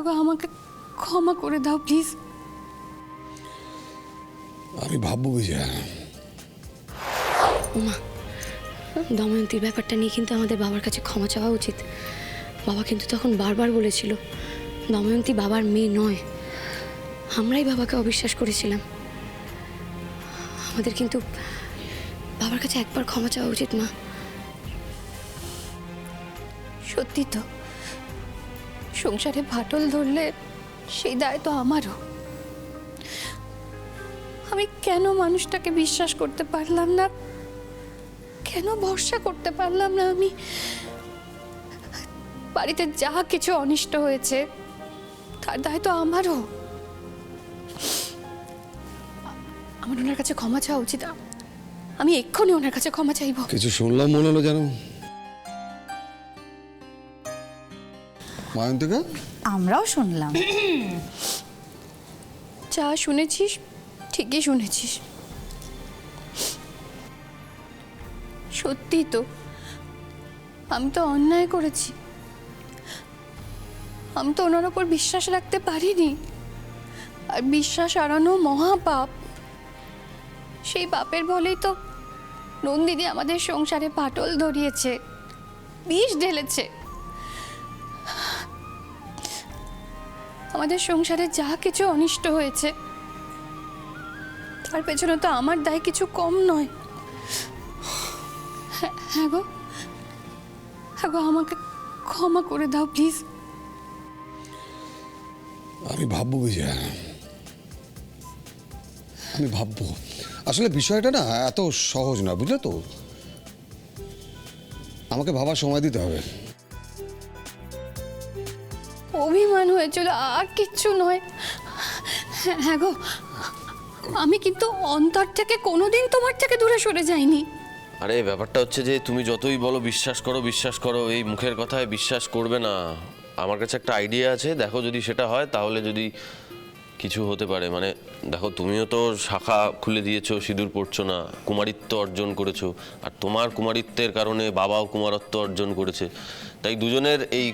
আগো আমাকে ক্ষমা করে দাও প্লিজ। আমি ভাববো বিজয়া। মা, দময়ন্তীর ব্যাপারটা নিয়ে কিন্তু আমাদের বাবার কাছে ক্ষমা চাওয়া উচিত। বাবা কিন্তু তখন বারবার বলেছিল দময়ন্তী বাবার মেয়ে নয়। আমরাই বাবাকে অবিশ্বাস করেছিলাম। আমাদের কিন্তু বাবার কাছে একবার ক্ষমা চাওয়া উচিত মা। সত্যি তো, সংসারে ফাটল ধরলে সেই দায় তো আমারও। আমি কেন মানুষটাকে বিশ্বাস করতে পারলাম না, কেন ভরসা করতে পারলাম না? আমি বাড়িতে যা কিছু অনিষ্ট হয়েছে তার দায় তো আমারও। আমার ওনার কাছে ক্ষমা চাওয়া উচিত। আমি এক্ষুনি ওনার কাছে ক্ষমা চাইব। কিছু শুনলাম মনে হলো যেন। মায়ন্তিকা, আমরাও শুনলাম। যা শুনেছিস ঠিকই শুনেছিস। সত্যি তো, আমি তো অন্যায় করেছি। আমি তো ওনার ওপর বিশ্বাস রাখতে পারিনি। আর বিশ্বাস হারানো মহাপাপ। সেই পাপের বলেই তো নন্দিনী আমাদের সংসারে ফাটল ধরিয়েছে, বিষ ঢেলেছে। আমাদের সংসারে যা কিছু অনিষ্ট হয়েছে তার পেছনে তো আমার দায় কিছু কম নয়। হ্যাঁ গো, আমাকে ক্ষমা করে দাও প্লিজ। আমি ভাববো বিজয়া, আমি ভাববো। আসলে বিষয়টা না এত সহজ না, বুঝলে তো। আমাকে ভাবার সময় দিতে হবে। অভিমান হয়েছিল, আর কিচ্ছু নয়। হ্যাঁ গো, আমি কিন্তু অন্তর থেকে কোনোদিন তোমার থেকে দূরে সরে যাইনি। আরে ব্যাপারটা হচ্ছে যে তুমি যতই বলো বিশ্বাস করো, এই মুখের কথায় বিশ্বাস করবে না। আমার কাছে একটা আইডিয়া আছে, দেখো যদি সেটা হয় তাহলে যদি কিছু হতে পারে। মানে দেখো, তুমিও তো শাখা খুলে দিয়েছো, সিঁদুর পড়ছো না, কুমারিত্ব অর্জন করেছো। আর তোমার কুমারিত্বের কারণে বাবাও কুমারত্ব অর্জন করেছে। তাই দুজনের এই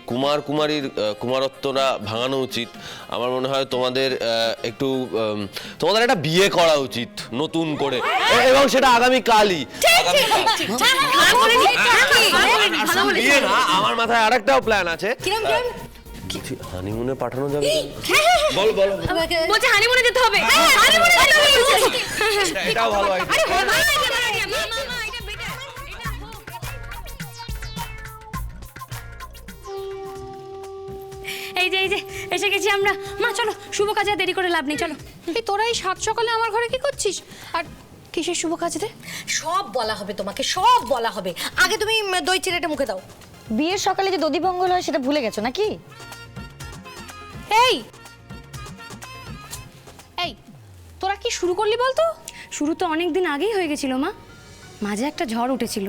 কুমারীর কুমারত্বটা ভাঙানো উচিত। আমার মনে হয় তোমাদের তোমাদের একটা বিয়ে করা উচিত নতুন করে, এবং সেটা আগামীকালই। বিয়ে না, আমার মাথায় আরেকটাও প্ল্যান আছে। হানিমুনে পাঠানো যাবে? বলো বলো। বলছে হানিমুনে যেতে হবে। এটাও ভালো আইডিয়া। এই যে এসে গেছি আমরা। মা চলো, শুভ কাজে দেরি করে লাভ নেই, চলো। এই তোরা এই সাত সকালে আমার ঘরে কি করছিস? আর কিসের শুভ কাজ রে? সব বলা হবে তোমাকে, সব বলা হবে। আগে তুমি দই চিড়েটা মুখে দাও। বিয়ের সকালে যে দধিমঙ্গল হয় সেটা ভুলে গেছো নাকি? এই এই তোরা কি শুরু করলি বলতো? শুরু তো অনেক দিন আগেই হয়ে গেছিল মা। মাঝে একটা ঝড় উঠেছিল।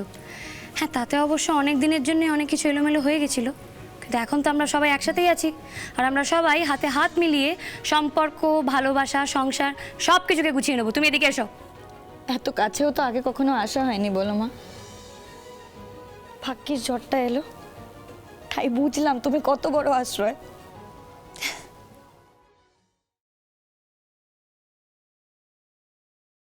হ্যাঁ, তাতে অবশ্য অনেক দিনের জন্য অনেক কিছু এলোমেলো হয়ে গেছিল। কিন্তু এখন তো আমরা সবাই একসাথেই আছি। আর আমরা সবাই হাতে হাত মিলিয়ে সম্পর্ক, ভালোবাসা, সংসার সব কিছুকে গুছিয়ে নেবো। তুমি এদিকে এসো। এত কাছেও তো আগে কখনো আসা হয়নি বলো মা। ভাগ্যের ঝড়টা এলো, তাই বুঝলাম তুমি কত বড় আশ্রয়।